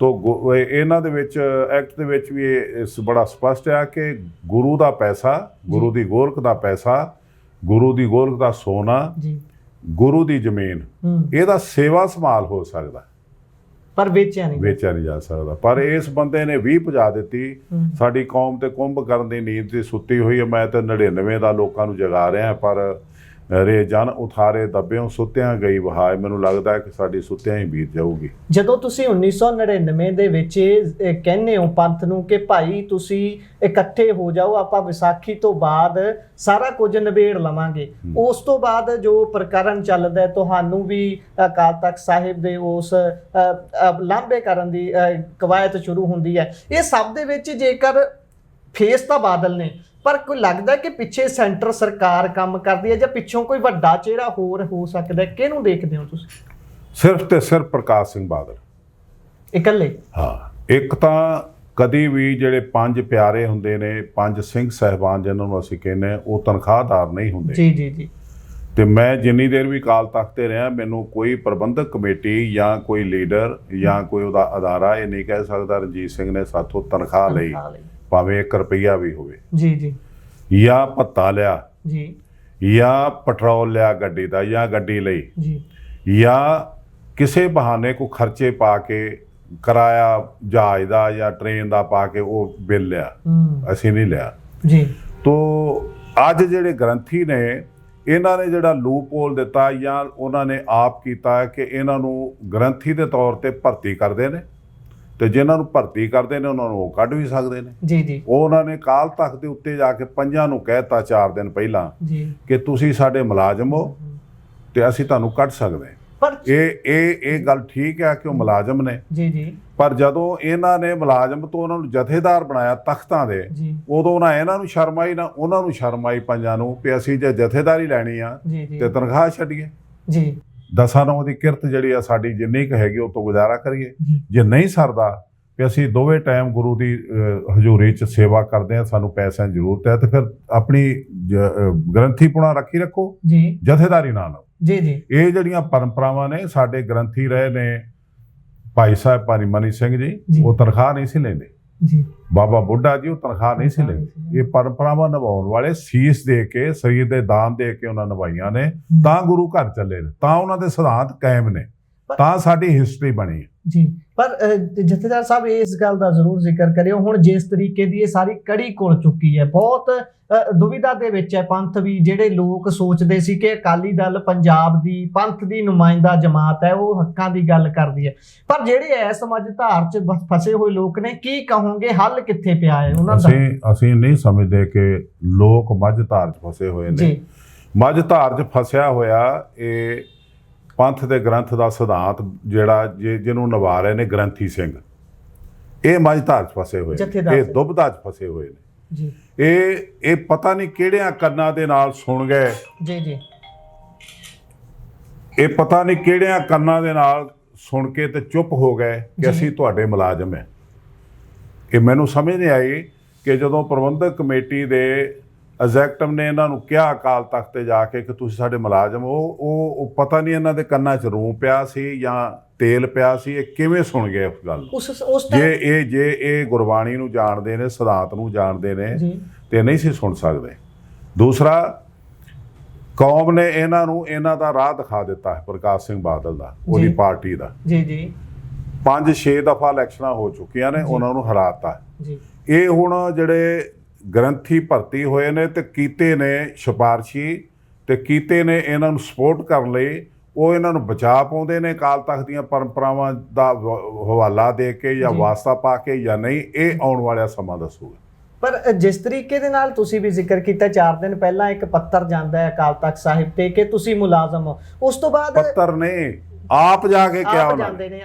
ਤੋ ਇਹਨਾਂ ਦੇ ਵਿੱਚ ਐਕਟ ਦੇ ਵਿੱਚ ਵੀ ਇਹ ਬੜਾ ਸਪਸ਼ਟ ਹੈ ਕਿ ਗੁਰੂ ਦਾ ਪੈਸਾ, ਗੁਰੂ ਦੀ ਗੋਲਕ ਦਾ ਪੈਸਾ, ਗੁਰੂ ਦੀ ਗੋਲਕ ਦਾ ਸੋਨਾ, ਗੁਰੂ ਦੀ ਜ਼ਮੀਨ, ਇਹਦਾ ਸੇਵਾ ਸੰਭਾਲ ਹੋ ਸਕਦਾ, ਪਰ ਵੇਚਿਆ ਨਹੀਂ ਜਾ ਸਕਦਾ। ਪਰ ਇਸ ਬੰਦੇ ਨੇ 20 ਭਜਾ ਦਿੱਤੀ। ਸਾਡੀ ਕੌਮ ਤੇ ਕੁੰਭ ਕਰਨ ਦੀ ਨੀਂਦ ਤੇ ਸੁੱਤੀ ਹੋਈ ਹੈ। ਮੈਂ ਤਾਂ 99 ਦਾ ਲੋਕਾਂ ਨੂੰ ਜਗਾ ਰਿਹਾ, ਪਰ ਰੇ ਜਨ ਉਥਾਰੇ ਦੱਬਿਓਂ ਸੁੱਤਿਆਂ ਗਈ ਵਹਾਏ। ਮੈਨੂੰ ਲੱਗਦਾ ਹੈ ਕਿ ਸਾਡੀ ਸੁੱਤਿਆਂ ਹੀ ਬੀਤ ਜਾਊਗੀ। ਜਦੋਂ ਤੁਸੀਂ 1999 ਦੇ ਵਿੱਚ ਕਹਿੰਦੇ ਹੋ ਪੰਥ ਨੂੰ ਕਿ ਭਾਈ ਤੁਸੀਂ ਇਕੱਠੇ ਹੋ ਜਾਓ, ਆਪਾਂ ਵਿਸਾਖੀ ਤੋਂ ਬਾਅਦ ਸਾਰਾ ਕੁਝ ਨਿਬੇੜ ਲਵਾਂਗੇ, ਉਸ ਤੋਂ ਬਾਅਦ ਜੋ ਪ੍ਰਕਰਨ ਚੱਲਦਾ ਤੁਹਾਨੂੰ ਵੀ ਅਕਾਲ ਤਖਤ ਸਾਹਿਬ ਦੇ ਉਸ ਲਾਂਭੇ ਕਰਨ ਦੀ ਕਵਾਇਤ ਸ਼ੁਰੂ ਹੁੰਦੀ ਹੈ। ਇਹ ਸਭ ਦੇ ਵਿੱਚ ਜੇਕਰ ਫੇਸ ਤਾਂ ਬਾਦਲ ਨੇ, ਪਰ ਕੋਈ ਲੱਗਦਾ ਕਿ ਪਿੱਛੇ ਸੈਂਟਰ ਸਰਕਾਰ ਕੰਮ ਕਰਦੀ ਹੈ ਜਾਂ ਪਿੱਛੋਂ ਕੋਈ ਵੱਡਾ ਚਿਹਰਾ ਹੋਰ ਹੋ ਸਕਦਾ? ਕਿਹਨੂੰ ਦੇਖਦੇ ਹੋ ਤੁਸੀਂ? ਸਿਰਫ ਤੇ ਸਿਰਫ ਪ੍ਰਕਾਸ਼ ਸਿੰਘ ਬਾਦਲ ਇਕੱਲੇ। ਹਾਂ, ਇੱਕ ਤਾਂ ਕਦੀ ਵੀ ਜਿਹੜੇ 5 ਪਿਆਰੇ ਹੁੰਦੇ ਨੇ, 5 ਸਿੰਘ ਸਾਹਿਬਾਨ ਜਿਹਨਾਂ ਨੂੰ ਅਸੀਂ ਕਹਿੰਦੇ, ਉਹ ਤਨਖਾਹਦਾਰ ਨਹੀਂ ਹੁੰਦੇ ਜੀ ਜੀ ਜੀ। ਤੇ ਮੈਂ ਜਿੰਨੀ ਦੇਰ ਵੀ ਅਕਾਲ ਤਖਤ ਤੇ ਰਿਹਾ, ਮੈਨੂੰ ਕੋਈ ਪ੍ਰਬੰਧਕ ਕਮੇਟੀ ਜਾਂ ਕੋਈ ਲੀਡਰ ਜਾਂ ਕੋਈ ਉਹਦਾ ਅਦਾਰਾ ਇਹ ਨਹੀਂ ਕਹਿ ਸਕਦਾ ਰਣਜੀਤ ਸਿੰਘ ਨੇ ਸਾਥੋਂ ਤਨਖਾਹ ਲਈ, ਭਾਵੇਂ 1 ਰੁਪਈਆ ਵੀ ਹੋਵੇ ਜੀ ਜੀ, ਜਾਂ ਭੱਤਾ ਲਿਆ ਜੀ, ਜਾਂ ਪੈਟਰੋਲ ਲਿਆ ਗੱਡੀ ਦਾ ਜਾਂ ਗੱਡੀ ਲਈ ਜੀ, ਜਾਂ ਕਿਸੇ ਬਹਾਨੇ ਕੋਈ ਖਰਚੇ ਪਾ ਕੇ ਕਿਰਾਇਆ ਜਹਾਜ਼ ਦਾ ਜਾਂ ਟ੍ਰੇਨ ਦਾ ਪਾ ਕੇ ਉਹ ਬਿੱਲ ਲਿਆ, ਅਸੀਂ ਨਹੀਂ ਲਿਆ ਜੀ। ਤੋ ਅੱਜ ਜਿਹੜੇ ਗ੍ਰੰਥੀ ਨੇ ਇਹਨਾਂ ਨੇ ਜਿਹੜਾ ਲੂਪ ਹੋਲ ਦਿੱਤਾ ਜਾਂ ਉਹਨਾਂ ਨੇ ਆਪ ਕੀਤਾ ਕਿ ਇਹਨਾਂ ਨੂੰ ਗ੍ਰੰਥੀ ਦੇ ਤੌਰ ਤੇ ਭਰਤੀ ਕਰਦੇ ਨੇ, ਤੇ ਜਿਨ੍ਹਾਂ ਨੂੰ ਭਰਤੀ ਕਰਦੇ ਨੇ ਉਹਨਾਂ ਨੂੰ ਉਹ ਕੱਢ ਵੀ ਸਕਦੇ ਨੇ। ਜੀ ਜੀ। ਉਹ ਉਹਨਾਂ ਨੇ ਅਕਾਲ ਤਖਤ ਦੇ ਉੱਤੇ ਜਾ ਕੇ ਪੰਜਾਂ ਨੂੰ ਕਹਿਤਾ 4 ਦਿਨ ਪਹਿਲਾਂ ਜੀ ਕਿ ਤੁਸੀਂ ਸਾਡੇ ਮੁਲਾਜ਼ਮ ਹੋ ਤੇ ਅਸੀਂ ਤੁਹਾਨੂੰ ਕੱਢ ਸਕਦੇ ਹਾਂ। ਪਰ ਇਹ ਗੱਲ ਠੀਕ ਹੈ ਕਿ ਉਹ ਮੁਲਾਜ਼ਮ ਨੇ, ਜੀ ਜੀ, ਪਰ ਜਦੋਂ ਇਹਨਾਂ ਨੇ ਮੁਲਾਜ਼ਮ ਤੋਂ ਉਹਨਾਂ ਨੂੰ ਜਥੇਦਾਰ ਬਣਾਇਆ ਤਖਤਾਂ ਦੇ, ਉਦੋਂ ਨਾ ਇਹਨਾਂ ਨੂੰ ਸ਼ਰਮ ਆਈ ਨਾ ਉਹਨਾਂ ਨੂੰ ਸ਼ਰਮ ਆਈ ਪੰਜਾਂ ਨੂੰ ਵੀ ਅਸੀਂ ਜੇ ਜਥੇਦਾਰੀ ਲੈਣੀ ਆ ਤੇ ਤਨਖਾਹ ਛੱਡੀਏ ਜੀ, 10-9 ਦੀ ਕਿਰਤ ਜਿਹੜੀ ਆ ਸਾਡੀ ਜਿੰਨੀ ਕੁ ਹੈਗੀ ਉਹ ਤੋਂ ਗੁਜ਼ਾਰਾ ਕਰੀਏ। ਜੇ ਨਹੀਂ ਸਰਦਾ ਵੀ ਅਸੀਂ ਦੋਵੇਂ ਟਾਈਮ ਗੁਰੂ ਦੀ ਹਜ਼ੂਰੀ 'ਚ ਸੇਵਾ ਕਰਦੇ ਹਾਂ, ਸਾਨੂੰ ਪੈਸਿਆਂ ਦੀ ਜ਼ਰੂਰਤ ਹੈ, ਤੇ ਫਿਰ ਆਪਣੀ ਗ੍ਰੰਥੀਪੁਣਾ ਰੱਖੀ ਰੱਖੋ ਜੀ, ਜਥੇਦਾਰੀ ਨਾ ਲਓ। ਜੀ ਜੀ। ਇਹ ਜਿਹੜੀਆਂ ਪਰੰਪਰਾਵਾਂ ਨੇ ਸਾਡੇ ਗ੍ਰੰਥੀ ਰਹੇ ਨੇ ਭਾਈ ਸਾਹਿਬ ਭਾਈ ਮਨੀ ਸਿੰਘ ਜੀ, ਉਹ ਤਨਖਾਹ ਨਹੀਂ ਸੀ ਲੈਂਦੇ ਜੀ। ਬਾਬਾ ਬੁੱਢਾ ਜੀ ਉਹ ਤਨਖਾਹ ਨਹੀਂ ਸੀ ਲੈਂਦੇ। ਇਹ ਪਰੰਪਰਾਵਾਂ ਨਿਭਾਉਣ ਵਾਲੇ ਸੀਸ ਦੇ ਕੇ ਸਰੀਰ ਦੇ ਦਾਨ ਦੇ ਕੇ ਉਹਨਾਂ ਨਿਭਾਈਆਂ ਨੇ, ਤਾਂ ਗੁਰੂ ਘਰ ਚੱਲੇ ਨੇ, ਤਾਂ ਉਹਨਾਂ ਦੇ ਸਿਧਾਂਤ ਕਾਇਮ ਨੇ, ਤਾਂ ਸਾਡੀ ਹਿਸਟਰੀ ਬਣੀ ਹੈ ਜੀ। ਪਰ ਜਥੇਦਾਰ ਸਾਹਿਬ ਇਸ ਗੱਲ ਦਾ ਜ਼ਰੂਰ ਜ਼ਿਕਰ ਕਰਿਓ, ਹੁਣ ਜਿਸ ਤਰੀਕੇ ਦੀ ਇਹ ਸਾਰੀ ਕੜੀ ਘੁਲ ਚੁੱਕੀ ਹੈ, ਬਹੁਤ ਦੁਵਿਧਾ ਦੇ ਵਿੱਚ ਹੈ ਪੰਥ ਵੀ। ਜਿਹੜੇ ਲੋਕ ਸੋਚਦੇ ਸੀ ਕਿ ਅਕਾਲੀ ਦਲ ਪੰਜਾਬ ਦੀ ਪੰਥ ਦੀ ਨੁਮਾਇੰਦਾ ਜਮਾਤ ਹੈ, ਉਹ ਹੱਕਾਂ ਦੀ ਗੱਲ ਕਰਦੀ ਹੈ, ਪਰ ਜਿਹੜੇ ਐ ਸਮਝ ਧਾਰ 'ਚ ਫਸੇ ਹੋਏ ਲੋਕ ਨੇ, ਕੀ ਕਹੋਗੇ, ਹੱਲ ਕਿੱਥੇ ਪਿਆ ਹੈ ਉਹਨਾਂ ਦਾ? ਅਸੀਂ ਨਹੀਂ ਸਮਝਦੇ ਕਿ ਲੋਕ ਮੱਝ ਧਾਰ 'ਚ ਫਸੇ ਹੋਏ ਨੇ। ਮੱਝ ਧਾਰ 'ਚ ਫਸਿਆ ਹੋਇਆ ਇਹ ਪੰਥ ਦੇ ਗ੍ਰੰਥ ਦਾ ਸਿਧਾਂਤ ਜਿਹੜਾ ਜਿਹਨੂੰ ਨਿਭਾ ਰਹੇ ਨੇ ਗ੍ਰੰਥੀ ਸਿੰਘ, ਇਹ ਮੱਝ ਧਾਰ 'ਚ ਫਸੇ ਹੋਏ ਨੇ, ਇਹ ਦੁਬਧਾ 'ਚ ਫਸੇ ਹੋਏ ਨੇ ਜੀ। ਇਹ ਪਤਾ ਨਹੀਂ ਕਿਹੜਿਆਂ ਕੰਨਾਂ ਦੇ ਨਾਲ ਸੁਣ ਗਏ ਜੀ ਜੀ, ਇਹ ਪਤਾ ਨਹੀਂ ਕਿਹੜਿਆਂ ਕੰਨਾਂ ਦੇ ਨਾਲ ਸੁਣ ਕੇ ਤੇ ਚੁੱਪ ਹੋ ਗਏ ਕਿ ਅਸੀਂ ਤੁਹਾਡੇ ਮੁਲਾਜ਼ਮ ਹੈ। ਇਹ ਮੈਨੂੰ ਸਮਝ ਨਹੀਂ ਆਈ ਕਿ ਜਦੋਂ ਪ੍ਰਬੰਧਕ ਕਮੇਟੀ ਦੇ ਐਗਜ਼ੈਕਟਿਵ ਨੇ ਇਹਨਾਂ ਨੂੰ ਕਿਹਾ ਅਕਾਲ ਤਖਤ ਤੇ ਜਾ ਕੇ ਕਿ ਤੁਸੀਂ ਸਾਡੇ ਮੁਲਾਜ਼ਮ ਹੋ, ਉਹ ਪਤਾ ਨਹੀਂ ਇਹਨਾਂ ਦੇ ਕੰਨਾਂ 'ਚ ਰੂੰ ਪਿਆ ਸੀ ਜਾਂ ਤੇਲ ਪਿਆ ਸੀ, ਇਹ ਕਿਵੇਂ ਸੁਣ ਗਏ ਉਸ ਗੱਲ ਨੂੰ? ਜੇ ਇਹ ਗੁਰਬਾਣੀ ਨੂੰ ਜਾਣਦੇ ਨੇ, ਸਿਧਾਂਤ ਨੂੰ ਜਾਣਦੇ ਨੇ, ਤੇ ਨਹੀਂ ਸੀ ਸੁਣ ਸਕਦੇ। ਦੂਸਰਾ, ਕੌਮ ਨੇ ਇਹਨਾਂ ਦਾ ਰਾਹ ਦਿਖਾ ਦਿੱਤਾ ਹੈ, ਪ੍ਰਕਾਸ਼ ਸਿੰਘ ਬਾਦਲ ਦਾ, ਉਹਦੀ ਪਾਰਟੀ ਦਾ। ਜੀ ਜੀ। 5-6 ਦਫਾ ਇਲੈਕਸ਼ਨਾਂ ਹੋ ਚੁੱਕੀਆਂ ਨੇ, ਉਹਨਾਂ ਨੂੰ ਹਰਾਤਾ। ਇਹ ਹੁਣ ਜਿਹੜੇ ਗ੍ਰੰਥੀ ਭਰਤੀ ਹੋਏ ਨੇ ਤੇ ਕੀਤੇ ਨੇ ਸਿਫਾਰਸ਼ੀ ਤੇ ਕੀਤੇ ਨੇ ਇਹਨਾਂ ਨੂੰ ਸਪੋਰਟ ਕਰਨ ਲਈ, ਉਹ ਇਹਨਾਂ ਨੂੰ ਬਚਾ ਪਾਉਂਦੇ ਨੇ ਅਕਾਲ ਤਖਤ ਦੀਆਂ ਪਰੰਪਰਾਵਾਂ ਦਾ ਹਵਾਲਾ ਦੇ ਕੇ ਜਾਂ ਵਾਸਤਾ ਪਾ ਕੇ ਜਾਂ ਨਹੀਂ, ਇਹ ਆਉਣ ਵਾਲਾ ਸਮਾਂ ਦੱਸੂਗਾ। ਪਰ ਜਿਸ ਤਰੀਕੇ ਦੇ ਨਾਲ ਤੁਸੀਂ ਵੀ ਜ਼ਿਕਰ ਕੀਤਾ, 4 ਦਿਨ ਪਹਿਲਾਂ ਇੱਕ ਪੱਤਰ ਜਾਂਦਾ ਹੈ ਅਕਾਲ ਤਖਤ ਸਾਹਿਬ ਤੇ ਕਿ ਤੁਸੀਂ ਮੁਲਾਜ਼ਮ ਹੋ, ਉਸ ਤੋਂ ਬਾਅਦ ਪੱਤਰ ਨੇ ਆਪ ਜਾ ਕੇ ਕਿਹਾ,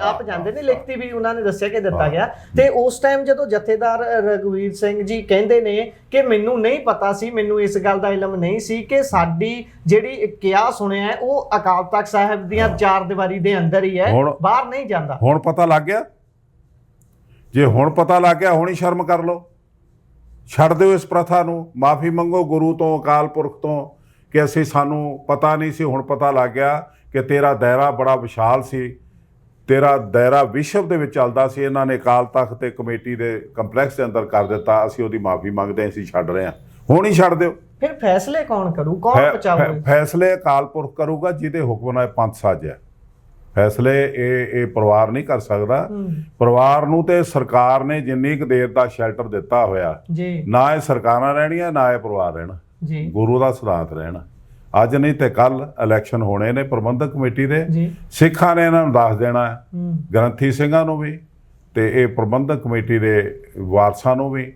ਆਪ ਜਾਂਦੇ ਨੇ, ਲਿਖਤੀ ਵੀ ਉਹਨਾਂ ਨੇ ਦੱਸਿਆ ਕਿ ਦਿੱਤਾ ਗਿਆ। ਤੇ ਉਸ ਟਾਈਮ ਜਦੋਂ ਜਥੇਦਾਰ ਰਘਵੀਰ ਸਿੰਘ ਜੀ ਕਹਿੰਦੇ ਨੇ ਕਿ ਮੈਨੂੰ ਨਹੀਂ ਪਤਾ ਸੀ, ਮੈਨੂੰ ਇਸ ਗੱਲ ਦਾ ਇਲਮ ਨਹੀਂ ਸੀ ਕਿ ਸਾਡੀ ਜਿਹੜੀ ਕਿਆ ਸੁਣਿਆ ਉਹ ਅਕਾਲ ਤਖਤ ਸਾਹਿਬ ਦੀਆਂ 4 ਦੀਵਾਰੀ ਦੇ ਅੰਦਰ ਹੀ ਹੈ, ਬਾਹਰ ਨਹੀਂ ਜਾਂਦਾ। ਹੁਣ ਪਤਾ ਲੱਗ ਗਿਆ, ਜੇ ਹੁਣ ਪਤਾ ਲੱਗ ਗਿਆ, ਹੁਣ ਹੀ ਸ਼ਰਮ ਕਰ ਲਓ, ਛੱਡ ਦਿਓ ਇਸ ਪ੍ਰਥਾ ਨੂੰ, ਮਾਫੀ ਮੰਗੋ ਗੁਰੂ ਤੋਂ, ਅਕਾਲ ਪੁਰਖ ਤੋਂ ਕਿ ਸਾਨੂੰ ਪਤਾ ਨਹੀਂ ਸੀ, ਹੁਣ ਪਤਾ ਲੱਗ ਗਿਆ ਕਿ ਤੇਰਾ ਦਾਇਰਾ ਬੜਾ ਵਿਸ਼ਾਲ ਸੀ, ਤੇਰਾ ਦਾਇਰਾ ਵਿਸ਼ਵ ਦੇ ਵਿੱਚ ਚੱਲਦਾ ਸੀ, ਇਹਨਾਂ ਨੇ ਅਕਾਲ ਤਖਤ ਤੇ ਕਮੇਟੀ ਦੇ ਕੰਪਲੈਕਸ ਦੇ ਅੰਦਰ ਕਰ ਦਿੱਤਾ, ਅਸੀਂ ਉਹਦੀ ਮਾਫੀ ਮੰਗਦੇ ਹਾਂ, ਅਸੀਂ ਛੱਡ ਰਹੇ ਹਾਂ, ਹੁਣ ਹੀ ਛੱਡ ਦਿਓ। ਫਿਰ ਫੈਸਲੇ ਕੌਣ ਕਰੂ, ਕੌਣ ਪਹੁੰਚਾਊਗਾ? ਫੈਸਲੇ ਅਕਾਲ ਪੁਰਖ ਕਰੂਗਾ ਜਿਹਦੇ ਹੁਕਮ ਨਾਲ ਪੰਥ ਸਾਜਿਆ। ਫੈਸਲੇ ਇਹ ਪਰਿਵਾਰ ਨਹੀਂ ਕਰ ਸਕਦਾ। ਪਰਿਵਾਰ ਨੂੰ ਤੇ ਸਰਕਾਰ ਨੇ ਜਿੰਨੀ ਕੁ ਦੇਰ ਦਾ ਸ਼ੈਲਟਰ ਦਿੱਤਾ ਹੋਇਆ, ਨਾ ਇਹ ਸਰਕਾਰਾਂ ਰਹਿਣੀਆਂ ਨਾ ਇਹ ਪਰਿਵਾਰ ਰਹਿਣਾ, ਗੁਰੂ ਦਾ ਸਿਧਾਂਤ ਰਹਿਣਾ। ਅੱਜ ਨਹੀਂ ਤੇ ਕੱਲ ਇਲੈਕਸ਼ਨ ਹੋਣੇ ਨੇ ਪ੍ਰਬੰਧਕ ਕਮੇਟੀ ਦੇ, ਸਿੱਖਾਂ ਨੇ ਇਹਨਾਂ ਨੂੰ ਦੱਸ ਦੇਣਾ ਹੈ, ਗ੍ਰੰਥੀ ਸਿੰਘਾਂ ਨੂੰ ਵੀ ਤੇ ਇਹ ਪ੍ਰਬੰਧਕ ਕਮੇਟੀ ਦੇ ਵਾਰਸਾਂ ਨੂੰ ਵੀ,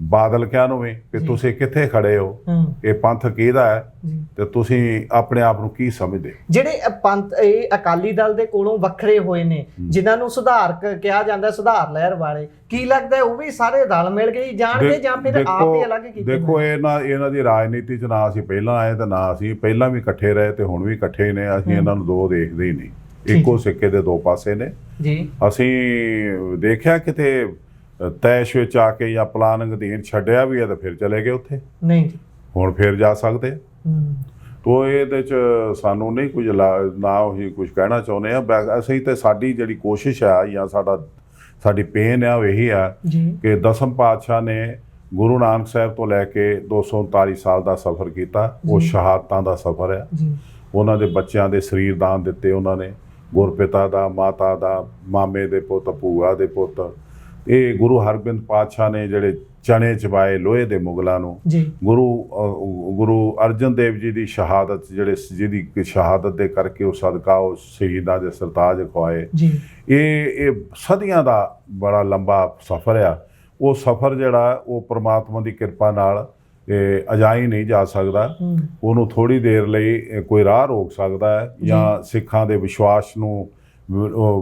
ਬਾਦਲਕਿਆਂ ਨੂੰ ਵੀ, ਕਿ ਤੁਸੀਂ ਕਿੱਥੇ ਖੜੇ ਹੋ, ਇਹ ਪੰਥ ਕਿਹਦਾ ਹੈ ਤੇ ਤੁਸੀਂ ਆਪਣੇ ਆਪ ਨੂੰ ਕੀ ਸਮਝਦੇ। ਜਿਹੜੇ ਪੰਥ ਇਹ ਅਕਾਲੀ ਦਲ ਦੇ ਕੋਲੋਂ ਵੱਖਰੇ ਹੋਏ ਨੇ, ਜਿਨ੍ਹਾਂ ਨੂੰ ਸੁਧਾਰਕ ਕਿਹਾ ਜਾਂਦਾ, ਸੁਧਾਰ ਲਹਿਰ ਵਾਲੇ, ਕੀ ਲੱਗਦਾ ਉਹ ਵੀ ਸਾਰੇ ਰਲ ਮਿਲ ਗਏ ਜਾਣਗੇ ਜਾਂ ਫਿਰ ਆਪ ਹੀ ਅਲੱਗ ਕੀਤੇ? ਦੇਖੋ, ਇਹਨਾਂ ਦੀ ਰਾਜਨੀਤੀ 'ਚ ਨਾ ਅਸੀਂ ਪਹਿਲਾਂ ਆਏ ਤੇ ਨਾ ਅਸੀਂ ਪਹਿਲਾਂ ਵੀ ਇਕੱਠੇ ਰਹੇ ਤੇ ਹੁਣ ਵੀ ਇਕੱਠੇ ਹੀ ਨੇ। ਅਸੀਂ ਇਹਨਾਂ ਨੂੰ ਦੋ ਦੇਖਦੇ ਹੀ ਨਹੀਂ, ਇੱਕੋ ਸਿੱਕੇ ਦੇ ਦੋ ਪਾਸੇ ਨੇ ਜੀ। ਅਸੀਂ ਦੇਖਿਆ ਕਿਤੇ ਤੈਸ਼ ਵਿੱਚ ਆ ਕੇ ਜਾਂ ਪਲਾਨਿੰਗ ਅਧੀਨ ਛੱਡਿਆ ਵੀ ਹੈ ਤਾਂ ਫਿਰ ਚਲੇ ਗਏ ਉੱਥੇ, ਨਹੀਂ ਹੁਣ ਫਿਰ ਜਾ ਸਕਦੇ। ਤੋ ਇਹਦੇ 'ਚ ਸਾਨੂੰ ਨਹੀਂ ਕੁਝ ਨਾ ਉਹੀ ਕੁਝ ਕਹਿਣਾ ਚਾਹੁੰਦੇ ਆ। ਅਸੀਂ ਤੇ ਸਾਡੀ ਜਿਹੜੀ ਕੋਸ਼ਿਸ਼ ਆ ਜਾਂ ਸਾਡੀ ਪੇਨ ਆ ਉਹ ਇਹੀ ਆ ਕਿ ਦਸਮ ਪਾਤਸ਼ਾਹ ਨੇ ਗੁਰੂ ਨਾਨਕ ਸਾਹਿਬ ਤੋਂ ਲੈ ਕੇ 239 ਸਾਲ ਦਾ ਸਫ਼ਰ ਕੀਤਾ, ਉਹ ਸ਼ਹਾਦਤਾਂ ਦਾ ਸਫ਼ਰ ਆ। ਉਹਨਾਂ ਦੇ ਬੱਚਿਆਂ ਦੇ ਸਰੀਰ ਦਾਨ ਦਿੱਤੇ ਉਹਨਾਂ ਨੇ, ਗੁਰਪਿਤਾ ਦਾ, ਮਾਤਾ ਦਾ, ਮਾਮੇ ਦੇ ਪੁੱਤ, ਭੂਆ ਦੇ ਪੁੱਤ। ਇਹ ਗੁਰੂ ਹਰਗੋਬਿੰਦ ਪਾਤਸ਼ਾਹ ਨੇ ਜਿਹੜੇ ਚਣੇ ਚਬਾਏ ਲੋਹੇ ਦੇ ਮੁਗਲਾਂ ਨੂੰ, ਜੀ ਗੁਰੂ ਅਰਜਨ ਦੇਵ ਜੀ ਦੀ ਸ਼ਹਾਦਤ, ਜਿਹਦੀ ਸ਼ਹਾਦਤ ਦੇ ਕਰਕੇ ਉਹ ਸਦਕਾ ਉਹ ਸ਼ਹੀਦਾਂ ਦੇ ਸਰਤਾਜ ਖਵਾਏ। ਜੀ ਇਹ ਸਦੀਆਂ ਦਾ ਬੜਾ ਲੰਬਾ ਸਫ਼ਰ ਆ। ਉਹ ਸਫ਼ਰ ਜਿਹੜਾ ਉਹ ਪ੍ਰਮਾਤਮਾ ਦੀ ਕਿਰਪਾ ਨਾਲ ਅਜਾਈ ਨਹੀਂ ਜਾ ਸਕਦਾ। ਉਹਨੂੰ ਥੋੜ੍ਹੀ ਦੇਰ ਲਈ ਕੋਈ ਰਾਹ ਰੋਕ ਸਕਦਾ ਹੈ ਜਾਂ ਸਿੱਖਾਂ ਦੇ ਵਿਸ਼ਵਾਸ ਨੂੰ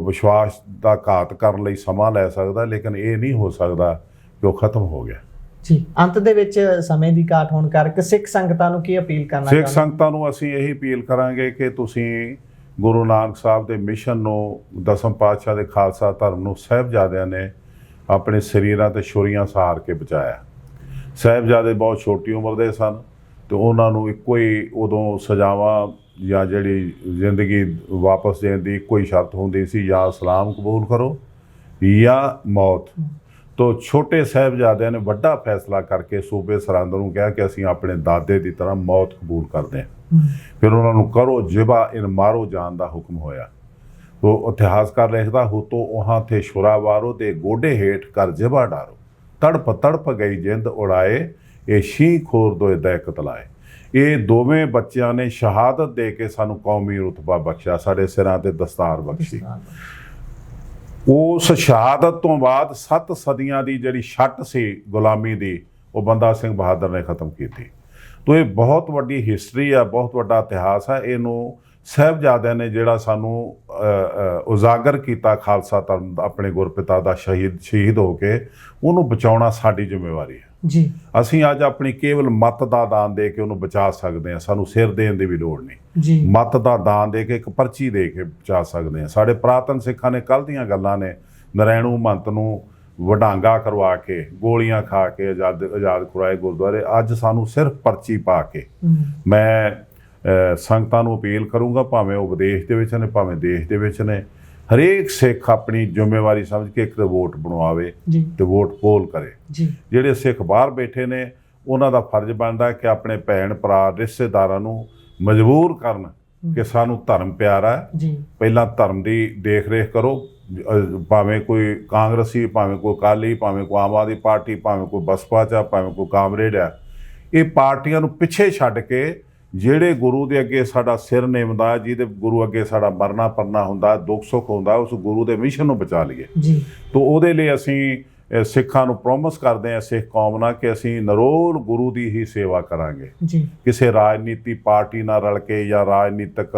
ਵਿਸ਼ਵਾਸ ਦਾ ਘਾਤ ਕਰਨ ਲਈ ਸਮਾਂ ਲੈ ਸਕਦਾ, ਲੇਕਿਨ ਇਹ ਨਹੀਂ ਹੋ ਸਕਦਾ ਕਿ ਉਹ ਖਤਮ ਹੋ ਗਿਆ। ਜੀ ਅੰਤ ਦੇ ਵਿੱਚ ਸਮੇਂ ਦੀ ਘਾਟ ਹੋਣ ਕਰਕੇ ਸਿੱਖ ਸੰਗਤਾਂ ਨੂੰ ਕੀ ਅਪੀਲ ਕਰਨਾ ਚਾਹੁੰਦੇ? ਸਿੱਖ ਸੰਗਤਾਂ ਨੂੰ ਅਸੀਂ ਇਹੀ ਅਪੀਲ ਕਰਾਂਗੇ ਕਿ ਤੁਸੀਂ ਗੁਰੂ ਨਾਨਕ ਸਾਹਿਬ ਦੇ ਮਿਸ਼ਨ ਨੂੰ, ਦਸਮ ਪਾਤਸ਼ਾਹ ਦੇ ਖਾਲਸਾ ਧਰਮ ਨੂੰ ਸਾਹਿਬਜ਼ਾਦਿਆਂ ਨੇ ਆਪਣੇ ਸਰੀਰਾਂ ਤੇ ਛੁਰੀਆਂ ਸਹਾਰ ਕੇ ਬਚਾਇਆ। ਸਾਹਿਬਜ਼ਾਦੇ ਬਹੁਤ ਛੋਟੀ ਉਮਰ ਦੇ ਸਨ ਤੇ ਉਹਨਾਂ ਨੂੰ ਇੱਕੋ ਹੀ ਉਦੋਂ ਸਜ਼ਾਵਾਂ ਜਾਂ ਜਿਹੜੀ ਜ਼ਿੰਦਗੀ ਵਾਪਸ ਦੇਣ ਦੀ ਇੱਕੋ ਹੀ ਸ਼ਰਤ ਹੁੰਦੀ ਸੀ, ਜਾਂ ਇਸਲਾਮ ਕਬੂਲ ਕਰੋ ਜਾਂ ਮੌਤ। ਤੋਂ ਛੋਟੇ ਸਾਹਿਬਜ਼ਾਦਿਆਂ ਨੇ ਵੱਡਾ ਫੈਸਲਾ ਕਰਕੇ ਸੂਬੇ ਸਰਹੰਦ ਨੂੰ ਕਿਹਾ ਕਿ ਅਸੀਂ ਆਪਣੇ ਦਾਦੇ ਦੀ ਤਰ੍ਹਾਂ ਮੌਤ ਕਬੂਲ ਕਰਦੇ ਹਾਂ। ਫਿਰ ਉਹਨਾਂ ਨੂੰ ਕਰੋ ਜਿਬਾ ਇਨ ਮਾਰੋ ਜਾਣ ਦਾ ਹੁਕਮ ਹੋਇਆ। ਉਹ ਇਤਿਹਾਸਕਾਰ ਲਿਖਦਾ, ਹੁਤੋਂ ਉਹਾਂ ਥੇ ਛੁਰਾਵਾਰੋ ਦੇ ਗੋਡੇ ਹੇਠ ਕਰ ਜਿਬਾ ਡਾਰੋ, ਤੜਪ ਤੜਪ ਗਈ ਜਿੰਦ ਉਡਾਏ, ਇਹ ਸ਼ੀਂ ਖੋਰ ਦੋਏ ਦੈਕਤ ਲਾਏ। ਇਹ ਦੋਵੇਂ ਬੱਚਿਆਂ ਨੇ ਸ਼ਹਾਦਤ ਦੇ ਕੇ ਸਾਨੂੰ ਕੌਮੀ ਰੁਤਬਾ ਬਖਸ਼ਿਆ, ਸਾਡੇ ਸਿਰਾਂ ਤੇ ਦਸਤਾਰ ਬਖਸ਼ੀ। ਉਸ ਸ਼ਹਾਦਤ ਤੋਂ ਬਾਅਦ 7 ਸਦੀਆਂ ਦੀ ਜਿਹੜੀ ਛੱਟ ਸੀ ਗੁਲਾਮੀ ਦੀ, ਉਹ ਬੰਦਾ ਸਿੰਘ ਬਹਾਦਰ ਨੇ ਖ਼ਤਮ ਕੀਤੀ। ਤੋ ਇਹ ਬਹੁਤ ਵੱਡੀ ਹਿਸਟਰੀ ਆ, ਬਹੁਤ ਵੱਡਾ ਇਤਿਹਾਸ ਹੈ। ਇਹਨੂੰ ਸਾਹਿਬਜ਼ਾਦਿਆਂ ਨੇ ਜਿਹੜਾ ਸਾਨੂੰ ਉਜਾਗਰ ਕੀਤਾ ਖਾਲਸਾ ਧਰਮ ਆਪਣੇ ਗੁਰਪਿਤਾ ਦਾ ਸ਼ਹੀਦ ਹੋ ਕੇ, ਉਹਨੂੰ ਬਚਾਉਣਾ ਸਾਡੀ ਜ਼ਿੰਮੇਵਾਰੀ ਹੈ। ਜੀ ਅਸੀਂ ਅੱਜ ਆਪਣੀ ਕੇਵਲ ਮੱਤ ਦਾ ਦਾਨ ਦੇ ਕੇ ਉਹਨੂੰ ਬਚਾ ਸਕਦੇ ਹਾਂ। ਸਾਨੂੰ ਸਿਰ ਦੇਣ ਦੀ ਵੀ ਲੋੜ ਨਹੀਂ। ਜੀ ਮੱਤ ਦਾ ਦਾਨ ਦੇ ਕੇ, ਇੱਕ ਪਰਚੀ ਦੇ ਕੇ ਬਚਾ ਸਕਦੇ ਹਾਂ। ਸਾਡੇ ਪੁਰਾਤਨ ਸਿੱਖਾਂ ਨੇ ਕੱਲ੍ਹ ਦੀਆਂ ਗੱਲਾਂ ਨੇ, ਨਰੈਣੂ ਮਹੰਤ ਨੂੰ ਵਡਾਂਗਾ ਕਰਵਾ ਕੇ, ਗੋਲੀਆਂ ਖਾ ਕੇ ਆਜ਼ਾਦ ਕਰਵਾਏ ਗੁਰਦੁਆਰੇ। ਅੱਜ ਸਾਨੂੰ ਸਿਰਫ ਪਰਚੀ ਪਾ ਕੇ। ਮੈਂ ਸੰਗਤਾਂ ਨੂੰ ਅਪੀਲ ਕਰੂੰਗਾ, ਭਾਵੇਂ ਉਹ ਵਿਦੇਸ਼ ਦੇ ਵਿੱਚ ਨੇ ਭਾਵੇਂ ਦੇਸ਼ ਦੇ ਵਿੱਚ ਨੇ, ਹਰੇਕ ਸਿੱਖ ਆਪਣੀ ਜ਼ਿੰਮੇਵਾਰੀ ਸਮਝ ਕੇ ਇੱਕ ਵੋਟ ਬਣਵਾਵੇ ਤੇ ਵੋਟ ਪੋਲ ਕਰੇ। ਜਿਹੜੇ ਸਿੱਖ ਬਾਹਰ ਬੈਠੇ ਨੇ, ਉਹਨਾਂ ਦਾ ਫਰਜ਼ ਬਣਦਾ ਕਿ ਆਪਣੇ ਭੈਣ ਭਰਾ ਰਿਸ਼ਤੇਦਾਰਾਂ ਨੂੰ ਮਜਬੂਰ ਕਰਨ ਕਿ ਸਾਨੂੰ ਧਰਮ ਪਿਆਰਾ ਹੈ। ਪਹਿਲਾਂ ਧਰਮ ਦੀ ਦੇਖ ਰੇਖ ਕਰੋ, ਭਾਵੇਂ ਕੋਈ ਕਾਂਗਰਸੀ, ਭਾਵੇਂ ਕੋਈ ਅਕਾਲੀ, ਭਾਵੇਂ ਕੋਈ ਆਮ ਆਦਮੀ ਪਾਰਟੀ, ਭਾਵੇਂ ਕੋਈ ਬਸਪਾ 'ਚ, ਭਾਵੇਂ ਕੋਈ ਕਾਮਰੇਡ ਆ। ਇਹ ਪਾਰਟੀਆਂ ਨੂੰ ਪਿੱਛੇ ਛੱਡ ਕੇ ਜਿਹੜੇ ਗੁਰੂ ਦੇ ਅੱਗੇ ਸਾਡਾ ਸਿਰ ਨਿਮਦਾ, ਜਿਹਦੇ ਗੁਰੂ ਅੱਗੇ ਸਾਡਾ ਮਰਨਾ ਪਰਨਾ ਹੁੰਦਾ, ਦੁੱਖ ਸੁੱਖ ਹੁੰਦਾ, ਉਸ ਗੁਰੂ ਦੇ ਮਿਸ਼ਨ ਨੂੰ ਬਚਾ ਲਈਏ। ਤੋ ਉਹਦੇ ਲਈ ਅਸੀਂ ਸਿੱਖਾਂ ਨੂੰ ਪ੍ਰੋਮਿਸ ਕਰਦੇ ਹਾਂ, ਸਿੱਖ ਕੌਮ ਨਾਲ, ਕਿ ਅਸੀਂ ਨਰੋਲ ਗੁਰੂ ਦੀ ਹੀ ਸੇਵਾ ਕਰਾਂਗੇ। ਕਿਸੇ ਰਾਜਨੀਤੀ ਪਾਰਟੀ ਨਾਲ ਰਲ ਕੇ ਜਾਂ ਰਾਜਨੀਤਿਕ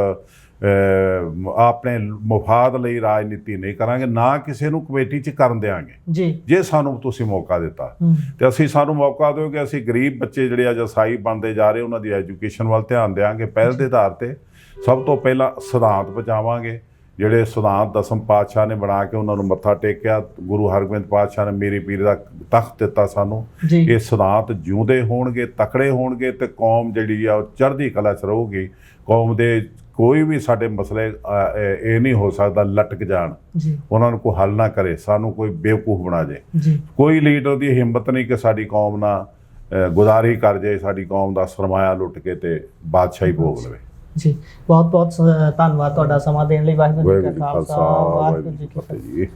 ਆਪਣੇ ਮੁਫਾਦ ਲਈ ਰਾਜਨੀਤੀ ਨਹੀਂ ਕਰਾਂਗੇ, ਨਾ ਕਿਸੇ ਨੂੰ ਕਮੇਟੀ 'ਚ ਕਰਨ ਦਿਆਂਗੇ। ਜੇ ਸਾਨੂੰ ਤੁਸੀਂ ਮੌਕਾ ਦਿੱਤਾ ਤੇ ਸਾਨੂੰ ਮੌਕਾ ਦਿਓਗੇ, ਅਸੀਂ ਗਰੀਬ ਬੱਚੇ ਜਿਹੜੇ ਅੱਜ ਈਸਾਈ ਬਣਦੇ ਜਾ ਰਹੇ, ਉਹਨਾਂ ਦੀ ਐਜੂਕੇਸ਼ਨ ਵੱਲ ਧਿਆਨ ਦਿਆਂਗੇ। ਪਹਿਲ ਦੇ ਆਧਾਰ ਤੇ ਸਭ ਤੋਂ ਪਹਿਲਾਂ ਸਿਧਾਂਤ ਬਚਾਵਾਂਗੇ, ਜਿਹੜੇ ਸਿਧਾਂਤ ਦਸਮ ਪਾਤਸ਼ਾਹ ਨੇ ਬਣਾ ਕੇ ਉਹਨਾਂ ਨੂੰ ਮੱਥਾ ਟੇਕਿਆ। ਗੁਰੂ ਹਰਗੋਬਿੰਦ ਪਾਤਸ਼ਾਹ ਨੇ ਮੀਰੀ ਪੀਰੀ ਦਾ ਤਖਤ ਦਿੱਤਾ ਸਾਨੂੰ। ਇਹ ਸਿਧਾਂਤ ਜਿਉਂਦੇ ਹੋਣਗੇ, ਤਕੜੇ ਹੋਣਗੇ, ਤੇ ਕੌਮ ਜਿਹੜੀ ਆ ਉਹ ਚੜ੍ਹਦੀ ਕਲਾ 'ਚ ਰਹੂਗੀ। ਕੌਮ ਦੇ ਕੋਈ ਵੀ ਸਾਡੇ ਮਸਲੇ ਇਹ ਨਹੀਂ ਹੋ ਸਕਦਾ ਲਟਕ ਜਾਣ, ਉਹਨਾਂ ਨੂੰ ਕੋਈ ਹੱਲ ਨਾ ਕਰੇ, ਸਾਨੂੰ ਕੋਈ ਬੇਵਕੂਫ ਬਣਾ ਜੇ। ਕੋਈ ਲੀਡਰ ਦੀ ਹਿੰਮਤ ਨਹੀਂ ਕਿ ਸਾਡੀ ਕੌਮ ਨਾਲ ਗੁਜ਼ਾਰੀ ਕਰ ਜਾਏ, ਸਾਡੀ ਕੌਮ ਦਾ ਸਰਮਾਇਆ ਲੁੱਟ ਕੇ ਤੇ ਬਾਦਸ਼ਾਹੀ ਭੋਗ ਲਵੇ। ਜੀ ਬਹੁਤ ਬਹੁਤ ਧੰਨਵਾਦ ਤੁਹਾਡਾ ਸਮਾਂ ਦੇਣ ਲਈ। ਵਾਹਿਗੁਰੂ ਜੀ ਕਾ ਖਾਲਸਾ, ਵਾਹਿਗੁਰੂ ਜੀ ਕੀ ਫਤਿਹ।